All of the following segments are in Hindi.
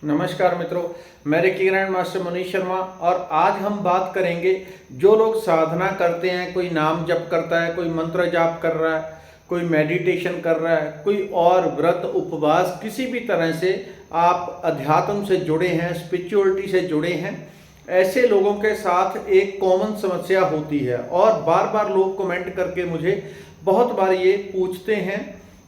नमस्कार मित्रों, मैं reiki grand master Manish Sharma और आज हम बात करेंगे जो लोग साधना करते हैं, कोई नाम जप करता है, कोई मंत्र जाप कर रहा है, कोई मेडिटेशन कर रहा है, कोई और व्रत उपवास किसी भी तरह से आप अध्यात्म से जुड़े हैं, स्पिरिचुअलिटी से जुड़े हैं, ऐसे लोगों के साथ एक कॉमन समस्या होती है। और बार बार लोग कमेंट करके मुझे बहुत बार ये पूछते हैं,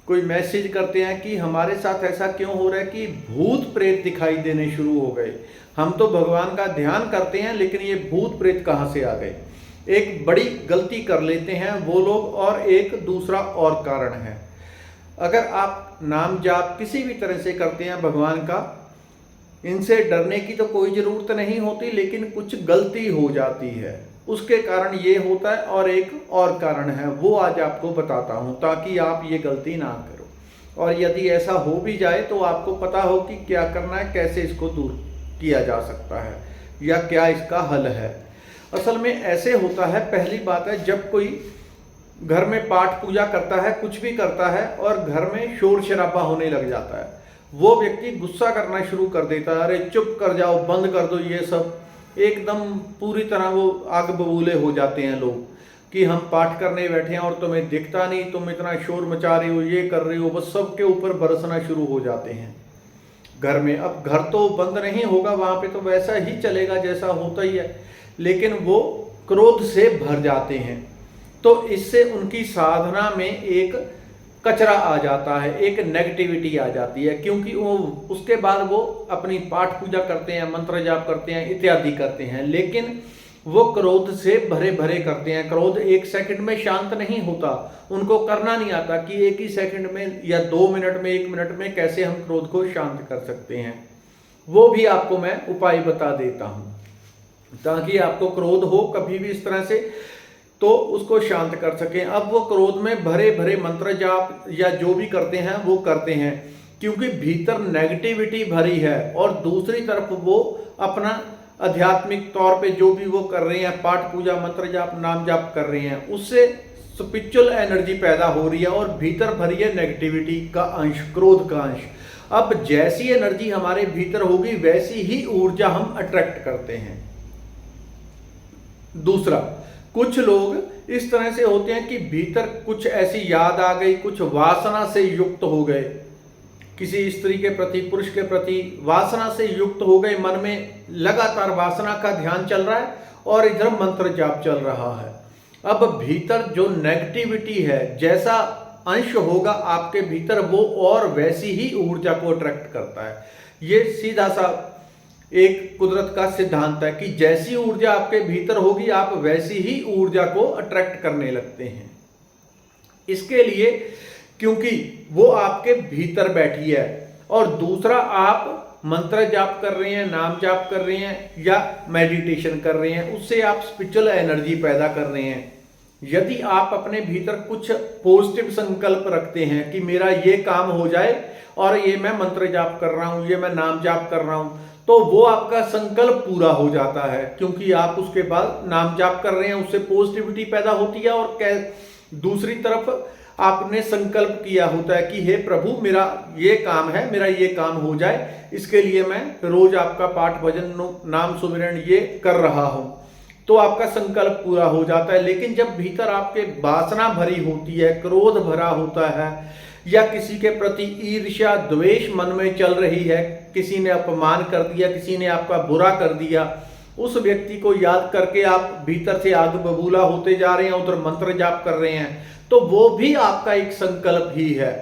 कोई मैसेज करते हैं कि हमारे साथ ऐसा क्यों हो रहा है कि भूत प्रेत दिखाई देने शुरू हो गए। हम तो भगवान का ध्यान करते हैं लेकिन ये भूत प्रेत कहाँ से आ गए। एक बड़ी गलती कर लेते हैं वो लोग, और एक दूसरा और कारण है। अगर आप नाम जाप किसी भी तरह से करते हैं भगवान का, इनसे डरने की तो कोई ज़रूरत नहीं होती, लेकिन कुछ गलती हो जाती है, उसके कारण ये होता है। और एक और कारण है, वो आज आपको बताता हूँ ताकि आप ये गलती ना करो। और यदि ऐसा हो भी जाए तो आपको पता हो कि क्या करना है, कैसे इसको दूर किया जा सकता है या क्या इसका हल है। असल में ऐसे होता है, पहली बात है, जब कोई घर में पाठ पूजा करता है, कुछ भी करता है और घर में शोर शराबा होने लग जाता है, वो व्यक्ति गुस्सा करना शुरू कर देता है, अरे चुप कर जाओ, बंद कर दो ये सब। एकदम पूरी तरह वो आग बबूले हो जाते हैं लोग कि हम पाठ करने बैठे हैं और तुम्हें दिखता नहीं, तुम इतना शोर मचा रहे हो, ये कर रहे हो, बस सबके ऊपर बरसना शुरू हो जाते हैं घर में। अब घर तो बंद नहीं होगा, वहाँ पे तो वैसा ही चलेगा जैसा होता ही है, लेकिन वो क्रोध से भर जाते हैं। तो इससे उनकी साधना में एक कचरा आ जाता है, एक नेगेटिविटी आ जाती है, क्योंकि वो उसके बाद वो अपनी पाठ पूजा करते हैं, मंत्र जाप करते हैं, इत्यादि करते हैं, लेकिन वो क्रोध से भरे भरे करते हैं। क्रोध एक सेकंड में शांत नहीं होता, उनको करना नहीं आता कि एक ही सेकंड में या 2 मिनट में, 1 मिनट में कैसे हम क्रोध को शांत कर सकते हैं। वो भी आपको मैं उपाय बता देता हूँ ताकि आपको क्रोध हो कभी भी इस तरह से तो उसको शांत कर सकें। अब वो क्रोध में भरे भरे मंत्र जाप या जो भी करते हैं वो करते हैं क्योंकि भीतर नेगेटिविटी भरी है, और दूसरी तरफ वो अपना आध्यात्मिक तौर पे जो भी वो कर रहे हैं, पाठ पूजा मंत्र जाप नाम जाप कर रहे हैं, उससे स्पिरिचुअल एनर्जी पैदा हो रही है और भीतर भरी है नेगेटिविटी का अंश, क्रोध का अंश। अब जैसी एनर्जी हमारे भीतर होगी वैसी ही ऊर्जा हम अट्रैक्ट करते हैं। दूसरा, कुछ लोग इस तरह से होते हैं कि भीतर कुछ ऐसी याद आ गई, कुछ वासना से युक्त हो गए, किसी स्त्री के प्रति, पुरुष के प्रति वासना से युक्त हो गए, मन में लगातार वासना का ध्यान चल रहा है और इधर मंत्र जाप चल रहा है। अब भीतर जो नेगेटिविटी है, जैसा अंश होगा आपके भीतर, वो और वैसी ही ऊर्जा को अट्रैक्ट करता है। ये सीधा सा एक कुदरत का सिद्धांत है कि जैसी ऊर्जा आपके भीतर होगी आप वैसी ही ऊर्जा को अट्रैक्ट करने लगते हैं। इसके लिए क्योंकि वो आपके भीतर बैठी है। और दूसरा, आप मंत्र जाप कर रहे हैं, नाम जाप कर रहे हैं या मेडिटेशन कर रहे हैं, उससे आप स्पिरिचुअल एनर्जी पैदा कर रहे हैं। यदि आप अपने भीतर कुछ पॉजिटिव संकल्प रखते हैं कि मेरा ये काम हो जाए और ये मैं मंत्र जाप कर रहा हूं, ये मैं नाम जाप कर रहा हूं, तो वो आपका संकल्प पूरा हो जाता है, क्योंकि आप उसके बाद नाम जाप कर रहे हैं, उससे पॉजिटिविटी पैदा होती है। और दूसरी तरफ आपने संकल्प किया होता है कि हे प्रभु, मेरा ये काम है, मेरा ये काम हो जाए, इसके लिए मैं रोज आपका पाठ भजन नाम सुमिरन ये कर रहा हूं, तो आपका संकल्प पूरा हो जाता है। लेकिन जब भीतर आपके वासना भरी होती है, क्रोध भरा होता है, या किसी के प्रति ईर्ष्या द्वेष मन में चल रही है, किसी ने अपमान कर दिया, किसी ने आपका बुरा कर दिया, उस व्यक्ति को याद करके आप भीतर से आग बबूला होते जा रहे हैं, उधर मंत्र जाप कर रहे हैं, तो वो भी आपका एक संकल्प ही है।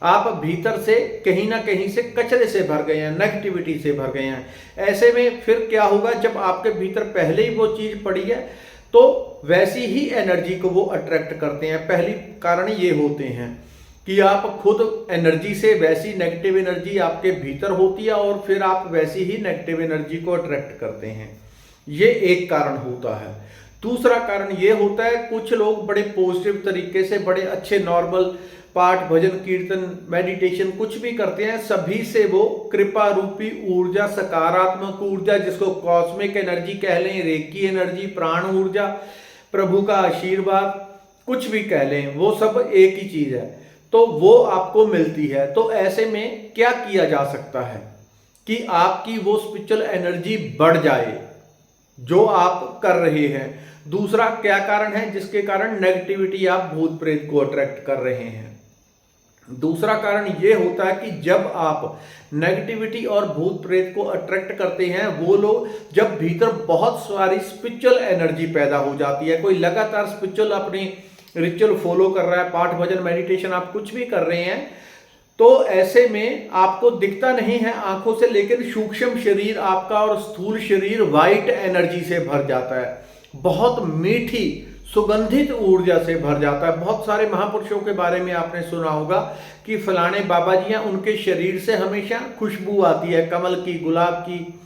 आप भीतर से कहीं ना कहीं से कचरे से भर गए हैं, नेगेटिविटी से भर गए हैं। ऐसे में फिर क्या होगा, जब आपके भीतर पहले ही वो चीज पड़ी है तो वैसी ही एनर्जी को वो अट्रैक्ट करते हैं। पहली कारण ये होते हैं कि आप खुद एनर्जी से, वैसी नेगेटिव एनर्जी आपके भीतर होती है और फिर आप वैसी ही नेगेटिव एनर्जी को अट्रैक्ट करते हैं। ये एक कारण होता है। दूसरा कारण ये होता है, कुछ लोग बड़े पॉजिटिव तरीके से, बड़े अच्छे नॉर्मल पाठ भजन कीर्तन मेडिटेशन कुछ भी करते हैं, सभी से वो कृपा रूपी ऊर्जा, सकारात्मक ऊर्जा, जिसको कॉस्मिक एनर्जी कह लें, रेकी एनर्जी, प्राण ऊर्जा, प्रभु का आशीर्वाद, कुछ भी कह लें, वो सब एक ही चीज है, तो वो आपको मिलती है। तो ऐसे में क्या किया जा सकता है कि आपकी वो स्पिरिचुअल एनर्जी बढ़ जाए जो आप कर रहे हैं। दूसरा क्या कारण है जिसके कारण नेगेटिविटी आप भूत प्रेत को अट्रैक्ट कर रहे हैं? दूसरा कारण यह होता है कि जब आप नेगेटिविटी और भूत प्रेत को अट्रैक्ट करते हैं, वो लोग जब भीतर बहुत सारी स्पिरिचुअल एनर्जी पैदा हो जाती है, कोई लगातार स्पिरिचुअल अपनी रिचुअल फॉलो कर रहा है, पाठ भजन मेडिटेशन आप कुछ भी कर रहे हैं, तो ऐसे में आपको दिखता नहीं है आंखों से, लेकिन सूक्ष्म शरीर आपका और स्थूल शरीर वाइट एनर्जी से भर जाता है, बहुत मीठी सुगंधित ऊर्जा से भर जाता है। बहुत सारे महापुरुषों के बारे में आपने सुना होगा कि फलाने बाबा जी हैं, उनके शरीर से हमेशा खुशबू आती है, कमल की, गुलाब की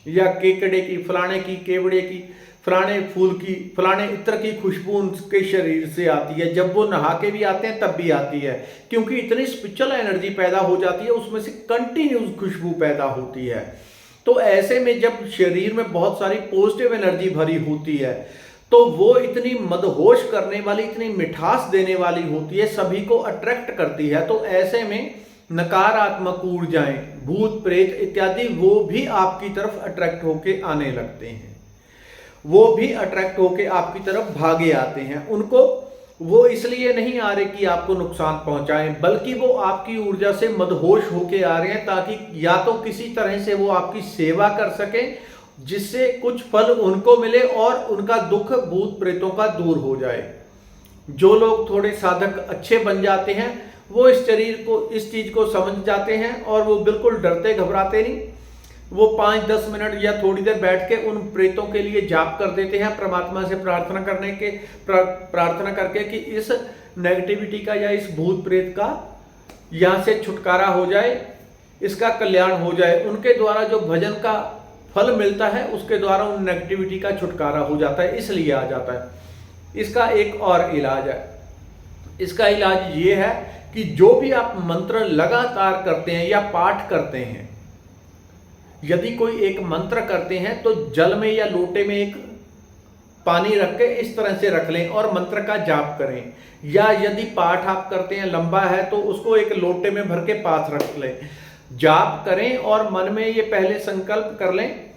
या केकड़े की, फलाने की, केवड़े की, फलाने फूल की, फलाने इत्र की खुशबू उनके शरीर से आती है। जब वो नहा के भी आते हैं तब भी आती है, क्योंकि इतनी स्पिरिचुअल एनर्जी पैदा हो जाती है, उसमें से कंटिन्यूस खुशबू पैदा होती है। तो ऐसे में जब शरीर में बहुत सारी पॉजिटिव एनर्जी भरी होती है, तो वो इतनी मदहोश करने वाली, इतनी मिठास देने वाली होती है, सभी को अट्रैक्ट करती है। तो ऐसे में नकारात्मक ऊर्जाएं, भूत प्रेत इत्यादि, वो भी आपकी तरफ अट्रैक्ट होके आने लगते हैं, वो भी अट्रैक्ट होके आपकी तरफ भागे आते हैं। उनको वो इसलिए नहीं आ रहे कि आपको नुकसान पहुंचाएं, बल्कि वो आपकी ऊर्जा से मदहोश होके आ रहे हैं, ताकि या तो किसी तरह से वो आपकी सेवा कर सकें, जिससे कुछ फल उनको मिले और उनका दुख भूत प्रेतों का दूर हो जाए। जो लोग थोड़े साधक अच्छे बन जाते हैं, वो इस चीज को समझ जाते हैं और वो बिल्कुल डरते घबराते नहीं। वो 5-10 मिनट या थोड़ी देर बैठ के उन प्रेतों के लिए जाप कर देते हैं, परमात्मा से प्रार्थना करके कि इस नेगेटिविटी का या इस भूत प्रेत का यहाँ से छुटकारा हो जाए, इसका कल्याण हो जाए। उनके द्वारा जो भजन का फल मिलता है, उसके द्वारा उन नेगेटिविटी का छुटकारा हो जाता है, इसलिए आ जाता है। इसका एक और इलाज है। इसका इलाज ये है कि जो भी आप मंत्र लगातार करते हैं या पाठ करते हैं, यदि कोई एक मंत्र करते हैं तो जल में या लोटे में एक पानी रख के इस तरह से रख लें और मंत्र का जाप करें। या यदि पाठ आप करते हैं लंबा है तो उसको एक लोटे में भर के पास रख लें, जाप करें और मन में ये पहले संकल्प कर लें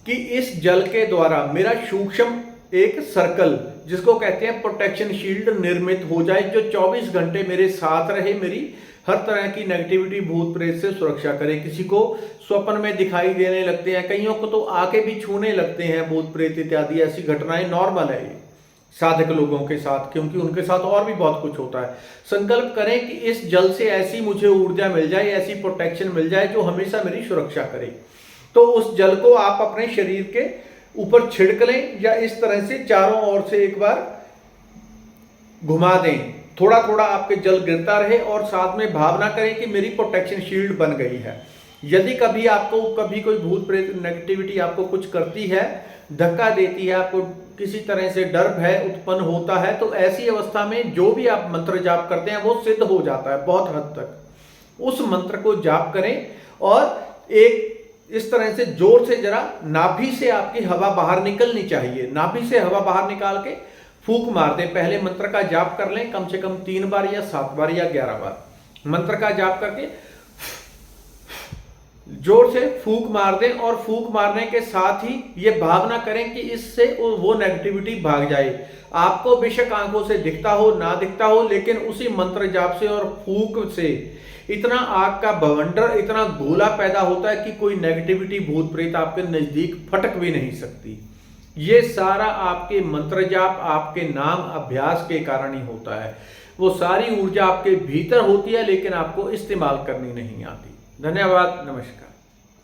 कि इस जल के द्वारा मेरा सूक्ष्म एक सर्कल, जिसको कहते हैं प्रोटेक्शन शील्ड, निर्मित हो जाए, जो 24 घंटे मेरे साथ रहे, मेरी हर तरह की नेगेटिविटी भूत प्रेत से सुरक्षा करे। किसी को स्वप्न में दिखाई देने लगते हैं, कईयों को तो आके भी छूने लगते हैं भूत प्रेत इत्यादि, ऐसी घटनाएं नॉर्मल है ये साधक लोगों के साथ, क्योंकि उनके साथ और भी बहुत कुछ होता है। संकल्प करें कि इस जल से ऐसी मुझे ऊर्जा मिल जाए, ऐसी प्रोटेक्शन मिल जाए जो हमेशा मेरी सुरक्षा करे। तो उस जल को आप अपने शरीर के ऊपर छिड़क लें या इस तरह से चारों ओर से एक बार घुमा दें, थोड़ा थोड़ा आपके जल गिरता रहे और साथ में भावना करें कि मेरी प्रोटेक्शन शील्ड बन गई है। यदि कभी कोई भूत प्रेत नेगेटिविटी आपको कुछ करती है, धक्का देती है, आपको किसी तरह से डर भय उत्पन्न होता है, तो ऐसी अवस्था में जो भी आप मंत्र जाप करते हैं वो सिद्ध हो जाता है बहुत हद तक। उस मंत्र को जाप करें और एक इस तरह से जोर से, जरा नाभि से आपकी हवा बाहर निकलनी चाहिए, नाभि से हवा बाहर निकाल के फूंक मार दें। पहले मंत्र का जाप कर लें कम से कम 3 बार या 7 बार या 11 बार। मंत्र का जाप करके जोर से फूंक मार दें और फूंक मारने के साथ ही ये भावना करें कि इससे वो नेगेटिविटी भाग जाए। आपको बेशक आंखों से दिखता हो ना दिखता हो, लेकिन उसी मंत्र जाप से और फूंक से इतना आग का बवंडर, इतना गोला पैदा होता है कि कोई नेगेटिविटी भूत प्रेत आपके नजदीक फटक भी नहीं सकती। ये सारा आपके मंत्र जाप, आपके नाम अभ्यास के कारण ही होता है। वो सारी ऊर्जा आपके भीतर होती है, लेकिन आपको इस्तेमाल करनी नहीं आती। धन्यवाद, नमस्कार।